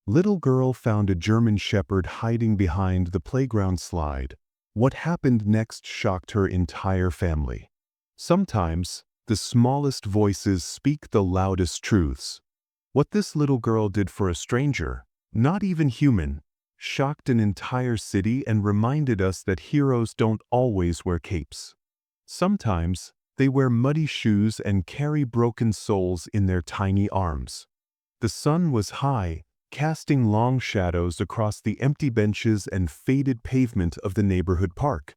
Little girl found a German shepherd hiding behind the playground slide. What happened next shocked her entire family. Sometimes, the smallest voices speak the loudest truths. What this little girl did for a stranger, not even human, shocked an entire city and reminded us that heroes don't always wear capes. Sometimes, they wear muddy shoes and carry broken souls in their tiny arms. The sun was high, casting long shadows across the empty benches and faded pavement of the neighborhood park.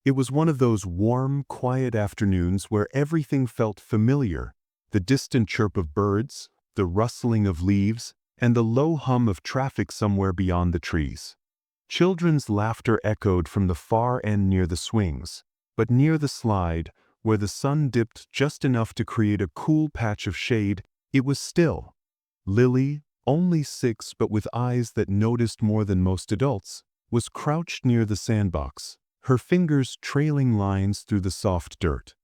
It was one of those warm, quiet afternoons where everything felt familiar: the distant chirp of birds, the rustling of leaves, and the low hum of traffic somewhere beyond the trees. Children's laughter echoed from the far end near the swings, but near the slide, where the sun dipped just enough to create a cool patch of shade, it was still. Lily, only 6 but with eyes that noticed more than most adults, was crouched near the sandbox, her fingers trailing lines through the soft dirt.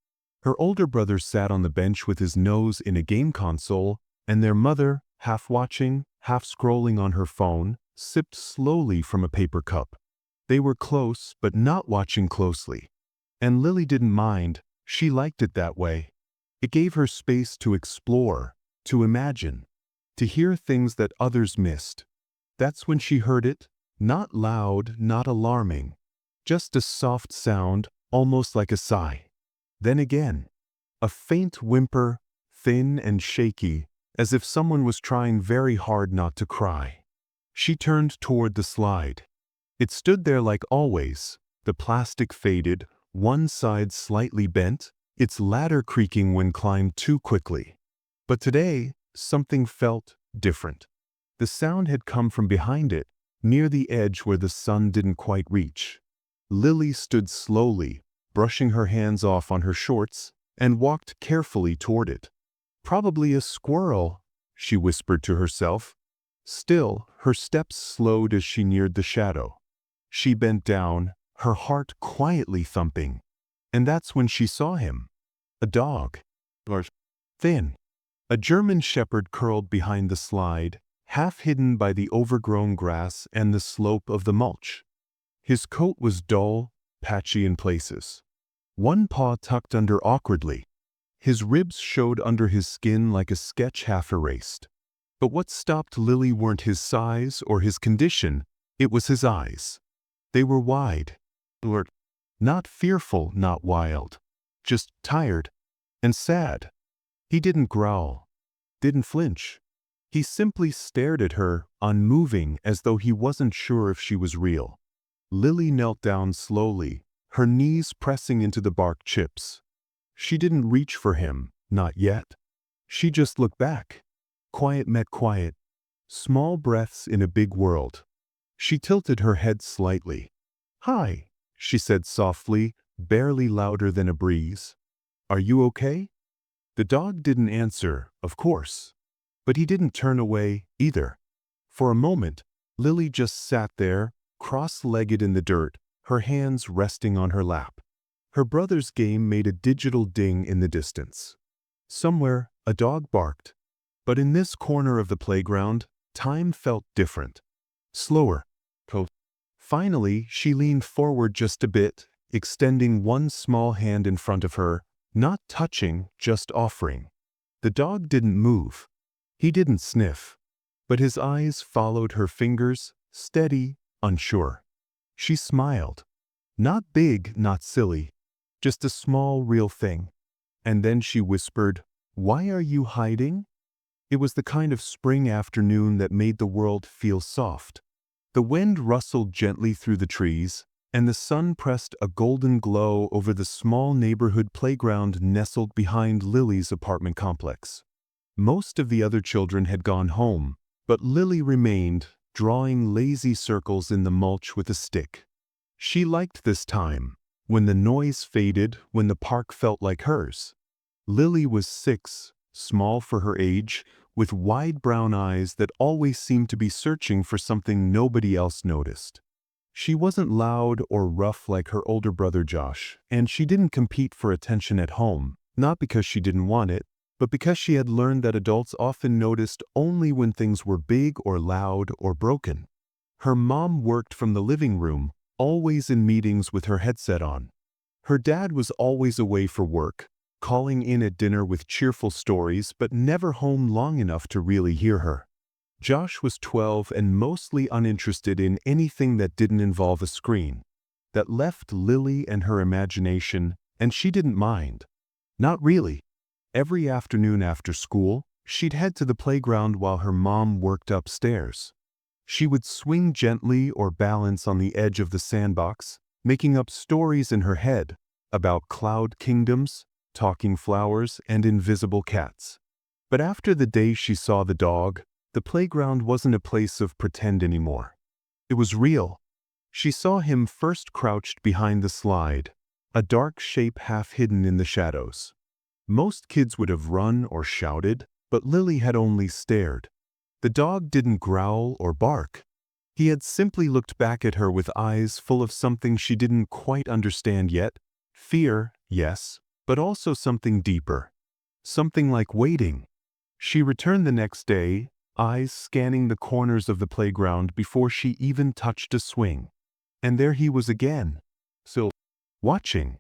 Her older brother sat on the bench with his nose in a game console, and their mother, half watching, half scrolling on her phone, sipped slowly from a paper cup. They were close, but not watching closely. And Lily didn't mind. She liked it that way. It gave her space to explore, to imagine, to hear things that others missed. That's when she heard it, not loud, not alarming, just a soft sound, almost like a sigh. Then again, a faint whimper, thin and shaky, as if someone was trying very hard not to cry. She turned toward the slide. It stood there like always, the plastic faded, one side slightly bent, its ladder creaking when climbed too quickly. But today, something felt different. The sound had come from behind it, near the edge where the sun didn't quite reach. Lily stood slowly, brushing her hands off on her shorts, and walked carefully toward it. "Probably a squirrel," she whispered to herself. Still, her steps slowed as she neared the shadow. She bent down, her heart quietly thumping. And that's when she saw him. A dog. Thin. A German shepherd curled behind the slide, half hidden by the overgrown grass and the slope of the mulch. His coat was dull, patchy in places. One paw tucked under awkwardly. His ribs showed under his skin like a sketch half erased. But what stopped Lily weren't his size or his condition, it was his eyes. They were wide. Not fearful, not wild. Just tired and sad. He didn't growl, didn't flinch. He simply stared at her, unmoving, as though he wasn't sure if she was real. Lily knelt down slowly, her knees pressing into the bark chips. She didn't reach for him, not yet. She just looked back. Quiet met quiet. Small breaths in a big world. She tilted her head slightly. "Hi," she said softly, barely louder than a breeze. "Are you okay?" The dog didn't answer, of course. But he didn't turn away, either. For a moment, Lily just sat there, cross-legged in the dirt, her hands resting on her lap. Her brother's game made a digital ding in the distance. Somewhere, a dog barked. But in this corner of the playground, time felt different. Slower. Finally, she leaned forward just a bit, extending one small hand in front of her, not touching, just offering. The dog didn't move. He didn't sniff. But his eyes followed her fingers, steady, unsure. She smiled. Not big, not silly. Just a small, real thing. And then she whispered, "Why are you hiding?" It was the kind of spring afternoon that made the world feel soft. The wind rustled gently through the trees, and the sun pressed a golden glow over the small neighborhood playground nestled behind Lily's apartment complex. Most of the other children had gone home, but Lily remained, drawing lazy circles in the mulch with a stick. She liked this time, when the noise faded, when the park felt like hers. Lily was 6, small for her age, with wide brown eyes that always seemed to be searching for something nobody else noticed. She wasn't loud or rough like her older brother Josh, and she didn't compete for attention at home, not because she didn't want it, But because she had learned that adults often noticed only when things were big or loud or broken, her mom worked from the living room, always in meetings with her headset on. Her dad was always away for work, calling in at dinner with cheerful stories but never home long enough to really hear her. Josh was 12 and mostly uninterested in anything that didn't involve a screen. That left Lily and her imagination, and she didn't mind. Not really. Every afternoon after school, she'd head to the playground while her mom worked upstairs. She would swing gently or balance on the edge of the sandbox, making up stories in her head about cloud kingdoms, talking flowers, and invisible cats. But after the day she saw the dog, the playground wasn't a place of pretend anymore. It was real. She saw him first crouched behind the slide, a dark shape half hidden in the shadows. Most kids would have run or shouted, but Lily had only stared. The dog didn't growl or bark. He had simply looked back at her with eyes full of something she didn't quite understand yet. Fear, yes, but also something deeper. Something like waiting. She returned the next day, eyes scanning the corners of the playground before she even touched a swing. And there he was again, still watching,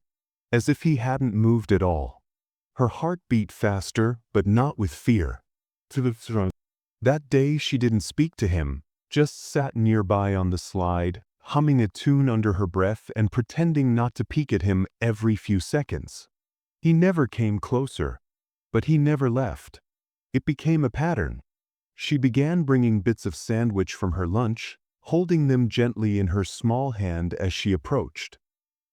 as if he hadn't moved at all. Her heart beat faster, but not with fear. That day she didn't speak to him, just sat nearby on the slide, humming a tune under her breath and pretending not to peek at him every few seconds. He never came closer, but he never left. It became a pattern. She began bringing bits of sandwich from her lunch, holding them gently in her small hand as she approached.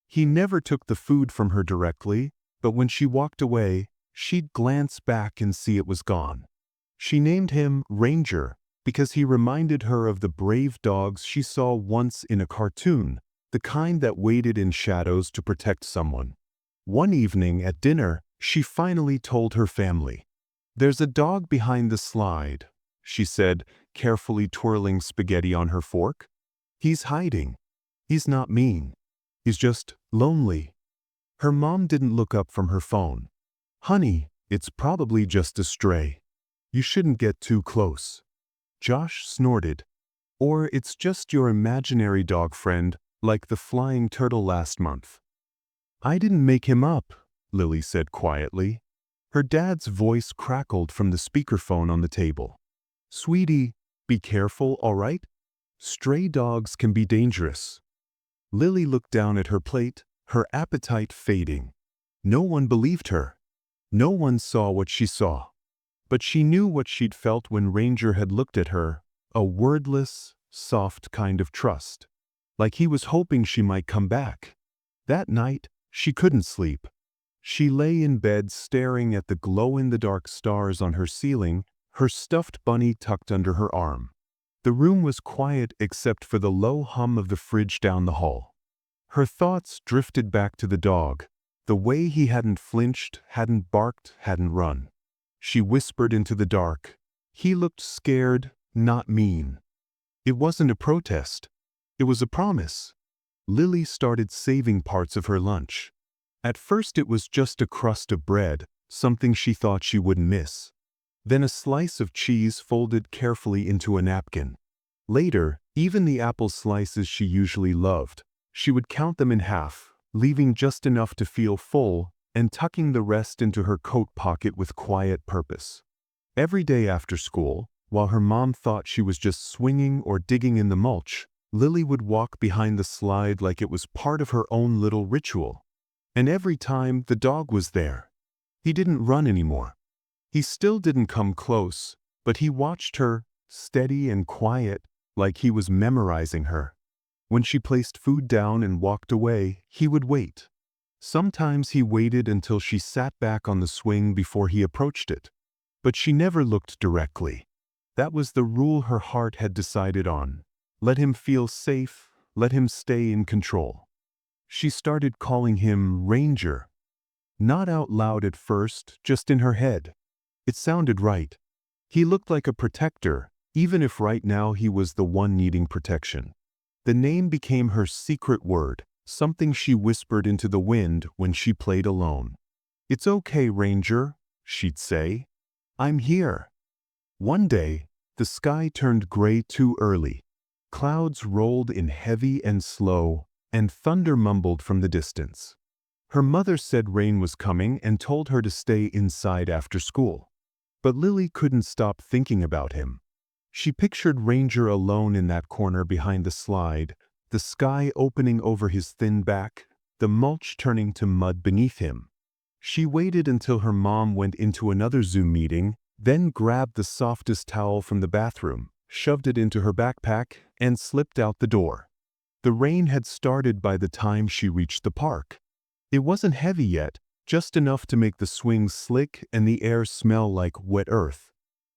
He never took the food from her directly, but when she walked away, she'd glance back and see it was gone. She named him Ranger because he reminded her of the brave dogs she saw once in a cartoon, the kind that waited in shadows to protect someone. One evening at dinner, she finally told her family. "There's a dog behind the slide," she said, carefully twirling spaghetti on her fork. "He's hiding. He's not mean. He's just lonely." Her mom didn't look up from her phone. "Honey, it's probably just a stray. You shouldn't get too close." Josh snorted. "Or it's just your imaginary dog friend, like the flying turtle last month." "I didn't make him up," Lily said quietly. Her dad's voice crackled from the speakerphone on the table. "Sweetie, be careful, all right? Stray dogs can be dangerous." Lily looked down at her plate, her appetite fading. No one believed her. No one saw what she saw. But she knew what she'd felt when Ranger had looked at her, a wordless, soft kind of trust. Like he was hoping she might come back. That night, she couldn't sleep. She lay in bed staring at the glow-in-the-dark stars on her ceiling, her stuffed bunny tucked under her arm. The room was quiet except for the low hum of the fridge down the hall. Her thoughts drifted back to the dog, the way he hadn't flinched, hadn't barked, hadn't run. She whispered into the dark. He looked scared, not mean. It wasn't a protest. It was a promise. Lily started saving parts of her lunch. At first it was just a crust of bread, something she thought she wouldn't miss. Then a slice of cheese folded carefully into a napkin. Later, even the apple slices she usually loved. She would count them in half, leaving just enough to feel full, and tucking the rest into her coat pocket with quiet purpose. Every day after school, while her mom thought she was just swinging or digging in the mulch, Lily would walk behind the slide like it was part of her own little ritual. And every time, the dog was there. He didn't run anymore. He still didn't come close, but he watched her, steady and quiet, like he was memorizing her. When she placed food down and walked away, he would wait. Sometimes he waited until she sat back on the swing before he approached it. But she never looked directly. That was the rule her heart had decided on. Let him feel safe, let him stay in control. She started calling him Ranger. Not out loud at first, just in her head. It sounded right. He looked like a protector, even if right now he was the one needing protection. The name became her secret word, something she whispered into the wind when she played alone. "It's okay, Ranger. she'd say. "I'm here." One day, the sky turned gray too early. Clouds rolled in heavy and slow, and thunder mumbled from the distance. Her mother said rain was coming and told her to stay inside after school. But Lily couldn't stop thinking about him. She pictured Ranger alone in that corner behind the slide, the sky opening over his thin back, the mulch turning to mud beneath him. She waited until her mom went into another Zoom meeting, then grabbed the softest towel from the bathroom, shoved it into her backpack, and slipped out the door. The rain had started by the time she reached the park. It wasn't heavy yet, just enough to make the swings slick and the air smell like wet earth.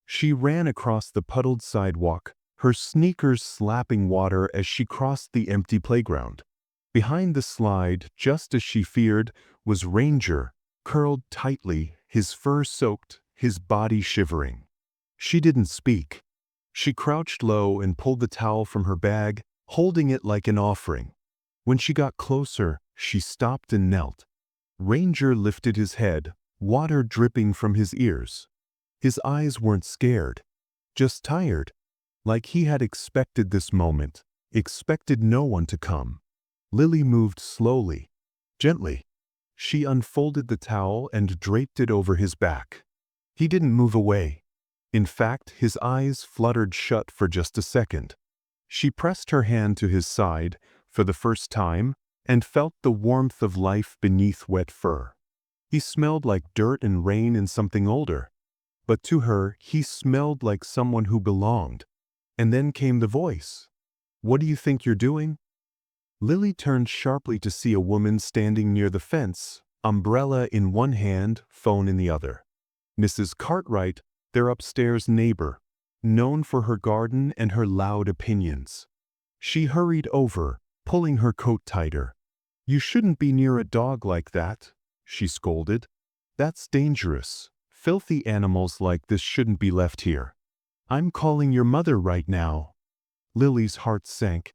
She ran across the puddled sidewalk, her sneakers slapping water as she crossed the empty playground. Behind the slide, just as she feared, was Ranger, curled tightly, his fur soaked, his body shivering. She didn't speak. She crouched low and pulled the towel from her bag, holding it like an offering. When she got closer, she stopped and knelt. Ranger lifted his head, water dripping from his ears. His eyes weren't scared, just tired, like he had expected this moment, expected no one to come. Lily moved slowly, gently. She unfolded the towel and draped it over his back. He didn't move away. In fact, his eyes fluttered shut for just a second. She pressed her hand to his side, for the first time, and felt the warmth of life beneath wet fur. He smelled like dirt and rain and something older. But to her, he smelled like someone who belonged. And then came the voice. "What do you think you're doing?" Lily turned sharply to see a woman standing near the fence, umbrella in one hand, phone in the other. Mrs. Cartwright, their upstairs neighbor, known for her garden and her loud opinions. She hurried over, pulling her coat tighter. "You shouldn't be near a dog like that," she scolded. "That's dangerous. Filthy animals like this shouldn't be left here. I'm calling your mother right now." Lily's heart sank.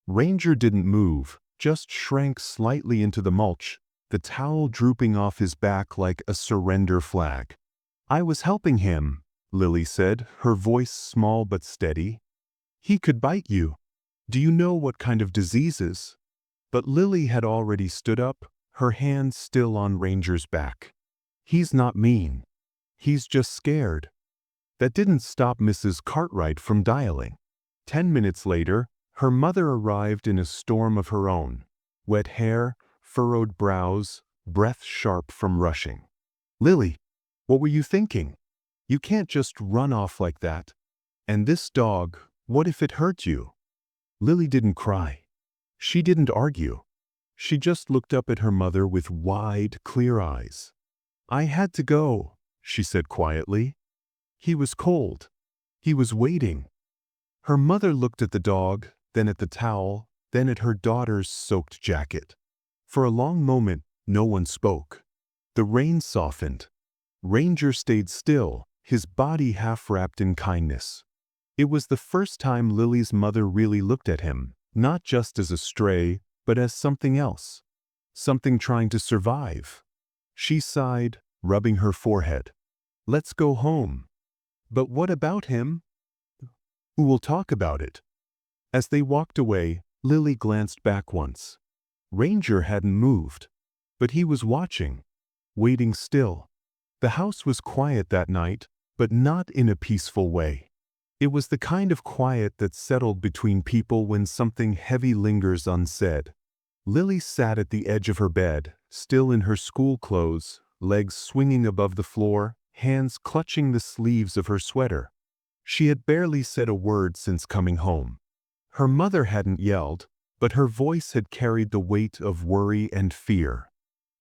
Ranger didn't move, just shrank slightly into the mulch, the towel drooping off his back like a surrender flag. "I was helping him," Lily said, her voice small but steady. "He could bite you. Do you know what kind of diseases?" But Lily had already stood up, her hand still on Ranger's back. "He's not mean. He's just scared." That didn't stop Mrs. Cartwright from dialing. 10 minutes later, her mother arrived in a storm of her own. Wet hair, furrowed brows, breath sharp from rushing. "Lily, what were you thinking? You can't just run off like that. And this dog, what if it hurt you?" Lily didn't cry. She didn't argue. She just looked up at her mother with wide, clear eyes. "I had to go," she said quietly. "He was cold. He was waiting." Her mother looked at the dog, then at the towel, then at her daughter's soaked jacket. For a long moment, no one spoke. The rain softened. Ranger stayed still, his body half wrapped in kindness. It was the first time Lily's mother really looked at him, not just as a stray, but as something else. Something trying to survive. She sighed, rubbing her forehead. "Let's go home." "But what about him?" "Who will talk about it?" As they walked away, Lily glanced back once. Ranger hadn't moved, but he was watching, waiting still. The house was quiet that night, but not in a peaceful way. It was the kind of quiet that settled between people when something heavy lingers unsaid. Lily sat at the edge of her bed, still in her school clothes, legs swinging above the floor, hands clutching the sleeves of her sweater. She had barely said a word since coming home. Her mother hadn't yelled, but her voice had carried the weight of worry and fear.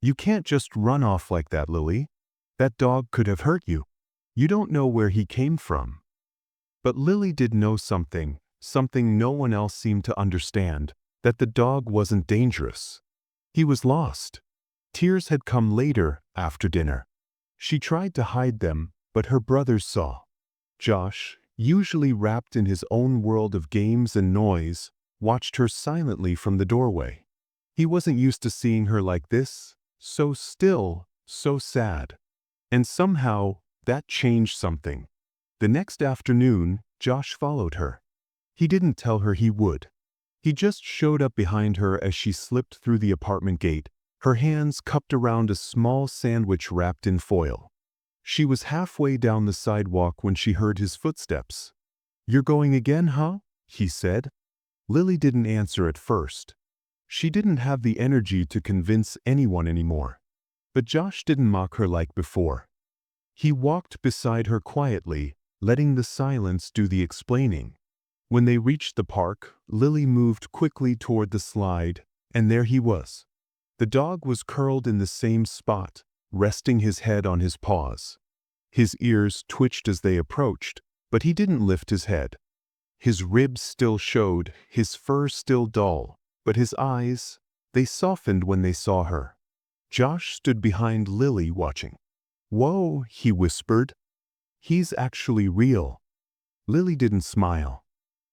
"You can't just run off like that, Lily. That dog could have hurt you. You don't know where he came from." But Lily did know something, something no one else seemed to understand, that the dog wasn't dangerous. He was lost. Tears had come later, after dinner. She tried to hide them, but her brothers saw. Josh, usually wrapped in his own world of games and noise, watched her silently from the doorway. He wasn't used to seeing her like this, so still, so sad. And somehow, that changed something. The next afternoon, Josh followed her. He didn't tell her he would. He just showed up behind her as she slipped through the apartment gate, her hands cupped around a small sandwich wrapped in foil. She was halfway down the sidewalk when she heard his footsteps. "You're going again, huh?" he said. Lily didn't answer at first. She didn't have the energy to convince anyone anymore. But Josh didn't mock her like before. He walked beside her quietly, letting the silence do the explaining. When they reached the park, Lily moved quickly toward the slide, and there he was. The dog was curled in the same spot, resting his head on his paws. His ears twitched as they approached, but he didn't lift his head. His ribs still showed, his fur still dull, but his eyes, they softened when they saw her. Josh stood behind Lily watching. "Whoa," he whispered. "He's actually real." Lily didn't smile.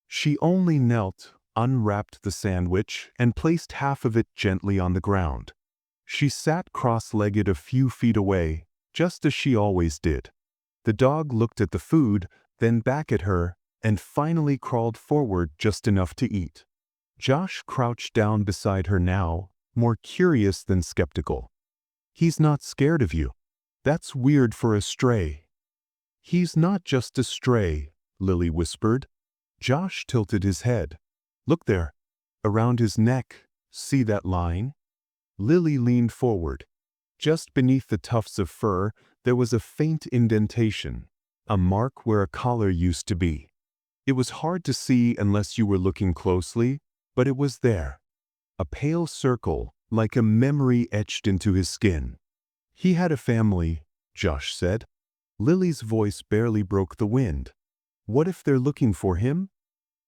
She only knelt, unwrapped the sandwich, and placed half of it gently on the ground. She sat cross-legged a few feet away, just as she always did. The dog looked at the food, then back at her, and finally crawled forward just enough to eat. Josh crouched down beside her now, more curious than skeptical. "He's not scared of you. That's weird for a stray." "He's not just a stray," Lily whispered. Josh tilted his head. "Look there. Around his neck. See that line?" Lily leaned forward. Just beneath the tufts of fur, there was a faint indentation, a mark where a collar used to be. It was hard to see unless you were looking closely, but it was there. A pale circle, like a memory etched into his skin. "He had a family," Josh said. Lily's voice barely broke the wind. "What if they're looking for him?"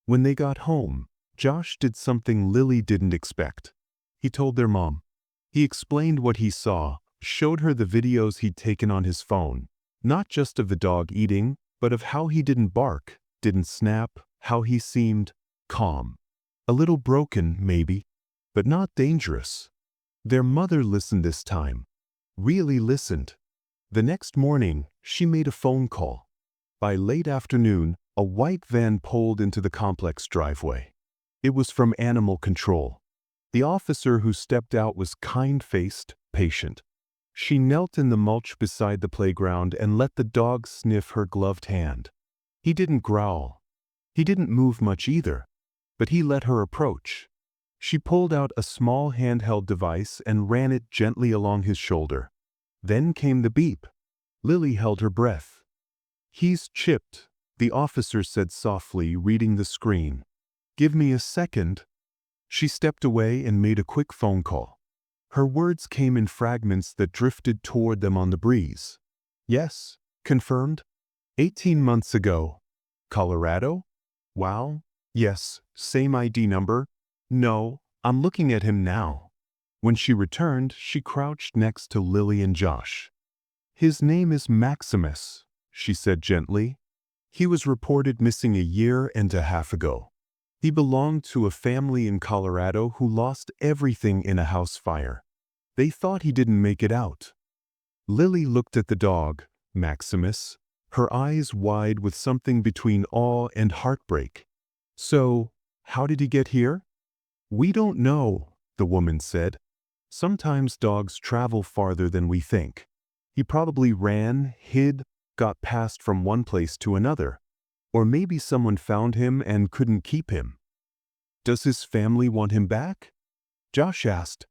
When they got home, Josh did something Lily didn't expect. He told their mom. He explained what he saw, showed her the videos he'd taken on his phone, not just of the dog eating, but of how he didn't bark, didn't snap, how he seemed calm. A little broken, maybe, but not dangerous. Their mother listened this time. Really listened. The next morning, she made a phone call. By late afternoon, a white van pulled into the complex driveway. It was from Animal Control. The officer who stepped out was kind-faced, patient. She knelt in the mulch beside the playground and let the dog sniff her gloved hand. He didn't growl. He didn't move much either, but he let her approach. She pulled out a small handheld device and ran it gently along his shoulder. Then came the beep. Lily held her breath. "He's chipped," the officer said softly, reading the screen. "Give me a second." She stepped away and made a quick phone call. Her words came in fragments that drifted toward them on the breeze. "Yes," confirmed. 18 months ago. Colorado? Wow. Yes, same ID number. No, I'm looking at him now." When she returned, she crouched next to Lily and Josh. "His name is Maximus," she said gently. "He was reported missing a year and a half ago. He belonged to a family in Colorado who lost everything in a house fire. They thought he didn't make it out." Lily looked at the dog, Maximus, her eyes wide with something between awe and heartbreak. "So, how did he get here?" "We don't know," the woman said. "Sometimes dogs travel farther than we think. He probably ran, hid, got passed from one place to another. Or maybe someone found him and couldn't keep him." "Does his family want him back?" Josh asked.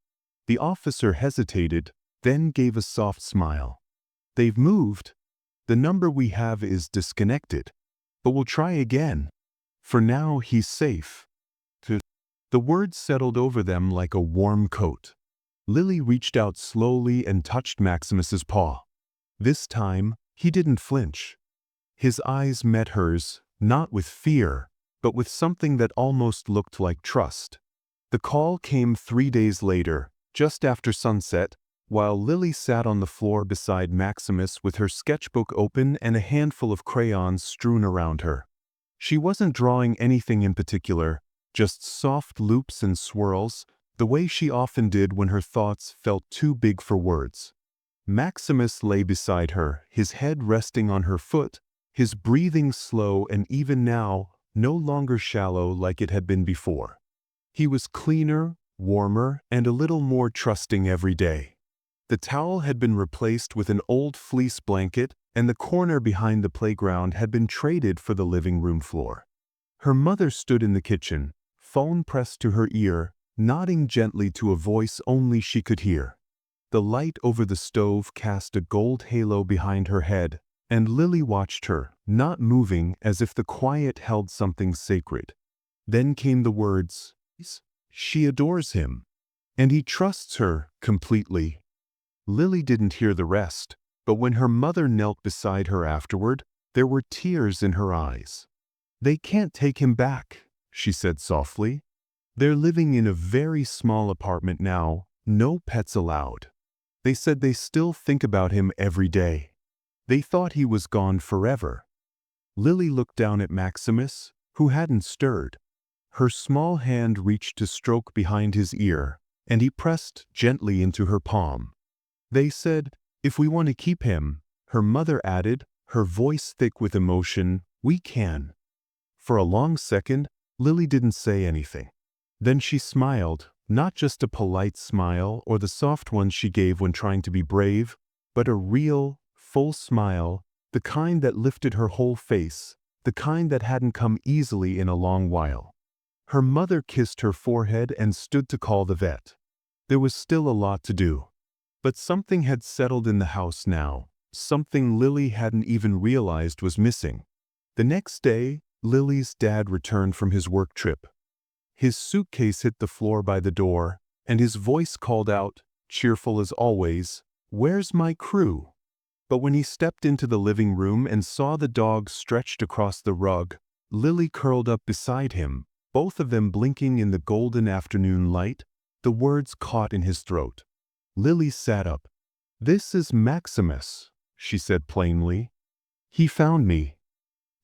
The officer hesitated, then gave a soft smile. "They've moved. The number we have is disconnected. But we'll try again. For now, he's safe." The words settled over them like a warm coat. Lily reached out slowly and touched Maximus's paw. This time, he didn't flinch. His eyes met hers, not with fear, but with something that almost looked like trust. The call came 3 days later, just after sunset, while Lily sat on the floor beside Maximus with her sketchbook open and a handful of crayons strewn around her. She wasn't drawing anything in particular, just soft loops and swirls, the way she often did when her thoughts felt too big for words. Maximus lay beside her, his head resting on her foot, his breathing slow and even now, no longer shallow like it had been before. He was cleaner, warmer, and a little more trusting every day. The towel had been replaced with an old fleece blanket, and the corner behind the playground had been traded for the living room floor. Her mother stood in the kitchen, phone pressed to her ear, nodding gently to a voice only she could hear. The light over the stove cast a gold halo behind her head, and Lily watched her, not moving, as if the quiet held something sacred. Then came the words, "She adores him, and he trusts her completely." Lily didn't hear the rest, but when her mother knelt beside her afterward, there were tears in her eyes. "They can't take him back," she said softly. "They're living in a very small apartment now, no pets allowed. They said they still think about him every day. They thought he was gone forever." Lily looked down at Maximus, who hadn't stirred. Her small hand reached to stroke behind his ear, and he pressed gently into her palm. "They said, if we want to keep him," her mother added, her voice thick with emotion, "we can." For a long second, Lily didn't say anything. Then she smiled, not just a polite smile or the soft one she gave when trying to be brave, but a real, full smile, the kind that lifted her whole face, the kind that hadn't come easily in a long while. Her mother kissed her forehead and stood to call the vet. There was still a lot to do. But something had settled in the house now, something Lily hadn't even realized was missing. The next day, Lily's dad returned from his work trip. His suitcase hit the floor by the door, and his voice called out, cheerful as always, "Where's my crew?" But when he stepped into the living room and saw the dog stretched across the rug, Lily curled up beside him, both of them blinking in the golden afternoon light, the words caught in his throat. Lily sat up. "This is Maximus," she said plainly. "He found me."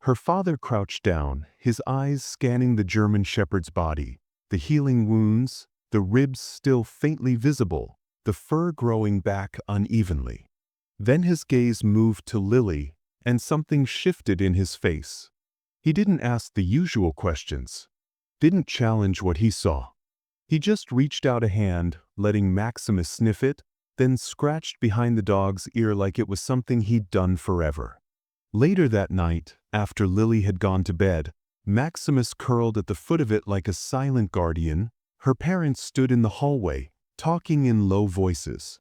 Her father crouched down, his eyes scanning the German shepherd's body, the healing wounds, the ribs still faintly visible, the fur growing back unevenly. Then his gaze moved to Lily, and something shifted in his face. He didn't ask the usual questions, didn't challenge what he saw. He just reached out a hand, letting Maximus sniff it, then scratched behind the dog's ear like it was something he'd done forever. Later that night, after Lily had gone to bed, Maximus curled at the foot of it like a silent guardian. Her parents stood in the hallway, talking in low voices.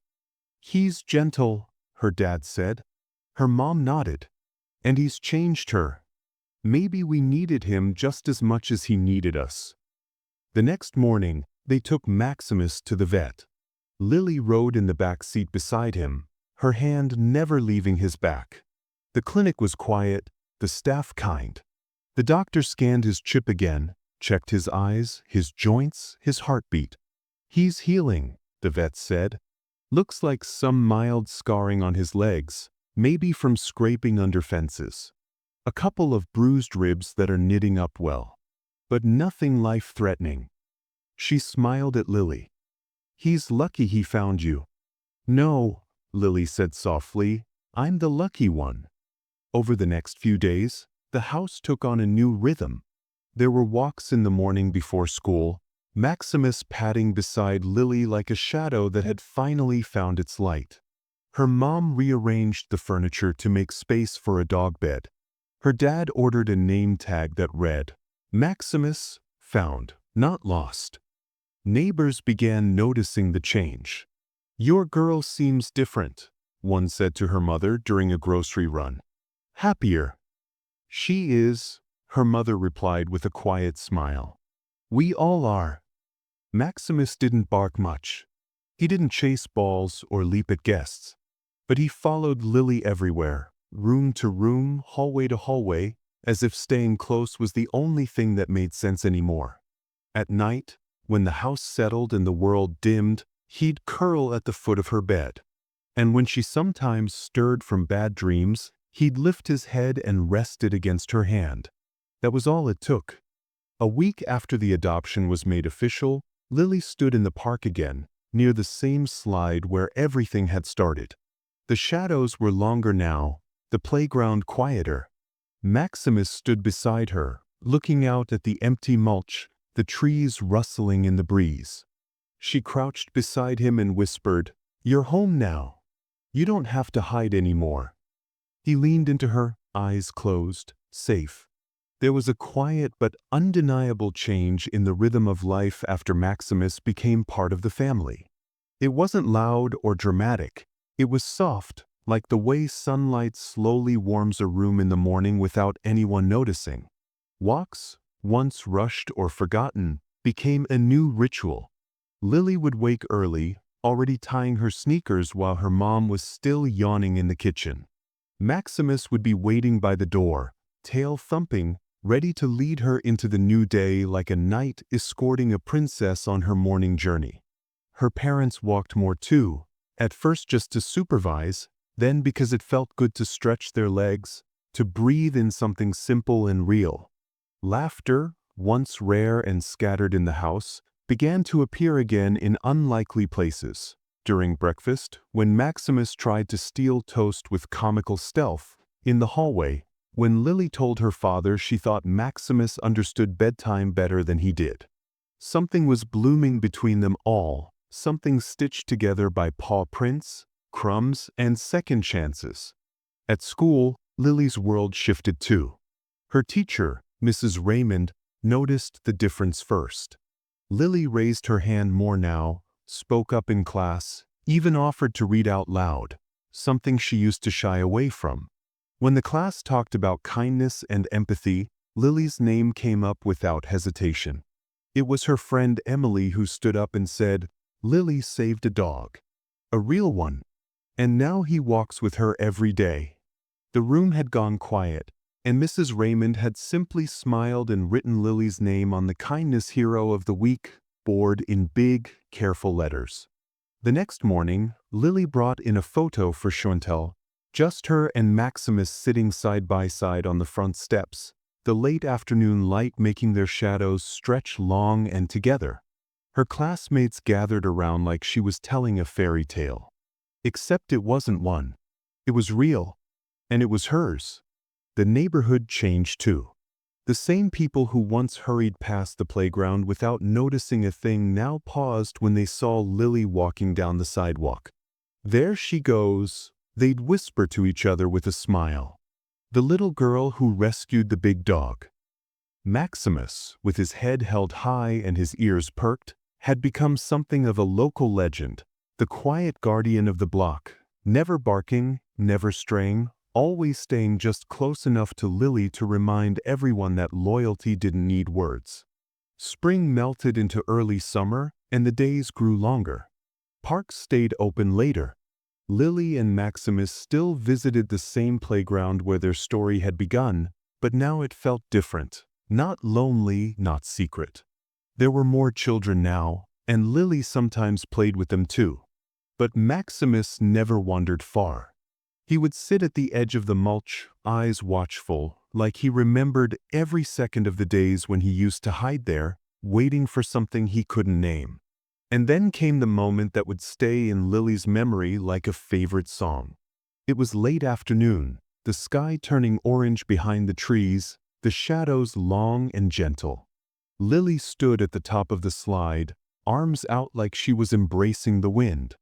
"He's gentle," her dad said. Her mom nodded. "And he's changed her. Maybe we needed him just as much as he needed us." The next morning, they took Maximus to the vet. Lily rode in the back seat beside him, her hand never leaving his back. The clinic was quiet, the staff kind. The doctor scanned his chip again, checked his eyes, his joints, his heartbeat. "He's healing," the vet said. "Looks like some mild scarring on his legs, maybe from scraping under fences. A couple of bruised ribs that are knitting up well. But nothing life-threatening." She smiled at Lily. "He's lucky he found you." "No," Lily said softly, "I'm the lucky one." Over the next few days, the house took on a new rhythm. There were walks in the morning before school, Maximus padding beside Lily like a shadow that had finally found its light. Her mom rearranged the furniture to make space for a dog bed. Her dad ordered a name tag that read, "Maximus, found, not lost." Neighbors began noticing the change. "Your girl seems different," one said to her mother during a grocery run. "Happier." "She is," her mother replied with a quiet smile. "We all are." Maximus didn't bark much. He didn't chase balls or leap at guests. But he followed Lily everywhere, room to room, hallway to hallway, as if staying close was the only thing that made sense anymore. At night, when the house settled and the world dimmed, he'd curl at the foot of her bed. And when she sometimes stirred from bad dreams, he'd lift his head and rest it against her hand. That was all it took. A week after the adoption was made official, Lily stood in the park again, near the same slide where everything had started. The shadows were longer now, the playground quieter. Maximus stood beside her, looking out at the empty mulch, the trees rustling in the breeze. She crouched beside him and whispered, "You're home now. You don't have to hide anymore." He leaned into her, eyes closed, safe. There was a quiet but undeniable change in the rhythm of life after Maximus became part of the family. It wasn't loud or dramatic. It was soft, like the way sunlight slowly warms a room in the morning without anyone noticing. Walks, once rushed or forgotten, became a new ritual. Lily would wake early, already tying her sneakers while her mom was still yawning in the kitchen. Maximus would be waiting by the door, tail thumping, ready to lead her into the new day like a knight escorting a princess on her morning journey. Her parents walked more too, at first just to supervise, then because it felt good to stretch their legs, to breathe in something simple and real. Laughter, once rare and scattered in the house, began to appear again in unlikely places. During breakfast, when Maximus tried to steal toast with comical stealth, in the hallway, when Lily told her father she thought Maximus understood bedtime better than he did. Something was blooming between them all, something stitched together by paw prints, crumbs, and second chances. At school, Lily's world shifted too. Her teacher, Mrs. Raymond, noticed the difference first. Lily raised her hand more now, spoke up in class, even offered to read out loud, something she used to shy away from. When the class talked about kindness and empathy, Lily's name came up without hesitation. It was her friend Emily who stood up and said, "Lily saved a dog. A real one. And now he walks with her every day." The room had gone quiet, and Mrs. Raymond had simply smiled and written Lily's name on the Kindness Hero of the Week board in big, careful letters. The next morning, Lily brought in a photo for Chantal, just her and Maximus sitting side by side on the front steps, the late afternoon light making their shadows stretch long and together. Her classmates gathered around like she was telling a fairy tale. Except it wasn't one. It was real, and it was hers. The neighborhood changed too. The same people who once hurried past the playground without noticing a thing now paused when they saw Lily walking down the sidewalk. "There she goes," they'd whisper to each other with a smile. "The little girl who rescued the big dog." Maximus, with his head held high and his ears perked, had become something of a local legend, the quiet guardian of the block, never barking, never straying, always staying just close enough to Lily to remind everyone that loyalty didn't need words. Spring melted into early summer, and the days grew longer. Parks stayed open later. Lily and Maximus still visited the same playground where their story had begun, but now it felt different, not lonely, not secret. There were more children now, and Lily sometimes played with them too. But Maximus never wandered far. He would sit at the edge of the mulch, eyes watchful, like he remembered every second of the days when he used to hide there, waiting for something he couldn't name. And then came the moment that would stay in Lily's memory like a favorite song. It was late afternoon, the sky turning orange behind the trees, the shadows long and gentle. Lily stood at the top of the slide, arms out like she was embracing the wind.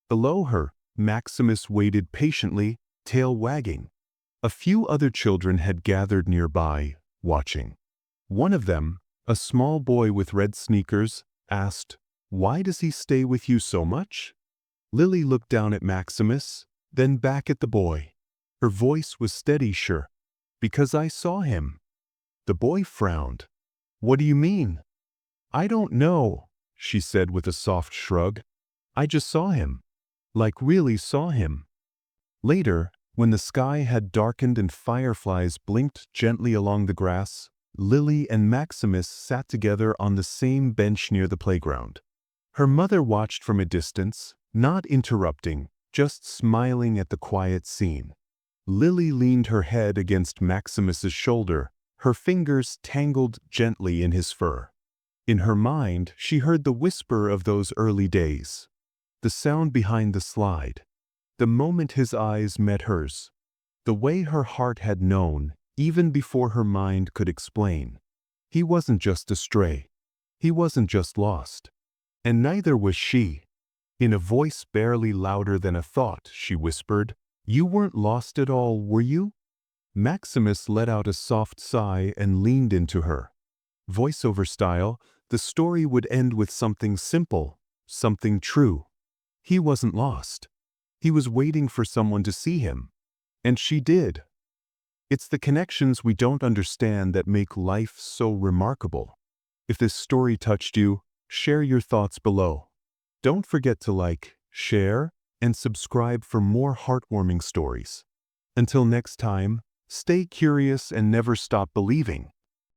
Below her, Maximus waited patiently, tail wagging. A few other children had gathered nearby, watching. One of them, a small boy with red sneakers, asked, "Why does he stay with you so much?" Lily looked down at Maximus, then back at the boy. Her voice was steady, sure. "Because I saw him." The boy frowned. "What do you mean?" "I don't know," she said with a soft shrug. "I just saw him. Like really saw him." Later, when the sky had darkened and fireflies blinked gently along the grass, Lily and Maximus sat together on the same bench near the playground. Her mother watched from a distance, not interrupting, just smiling at the quiet scene. Lily leaned her head against Maximus's shoulder, her fingers tangled gently in his fur. In her mind, she heard the whisper of those early days. The sound behind the slide. The moment his eyes met hers, the way her heart had known, even before her mind could explain. He wasn't just astray. He wasn't just lost. And neither was she. In a voice barely louder than a thought, she whispered, "You weren't lost at all, were you?" Maximus let out a soft sigh and leaned into her. Voiceover style, the story would end with something simple, something true. He wasn't lost. He was waiting for someone to see him. And she did. It's the connections we don't understand that make life so remarkable. If this story touched you, share your thoughts below. Don't forget to like, share, and subscribe for more heartwarming stories. Until next time, stay curious and never stop believing.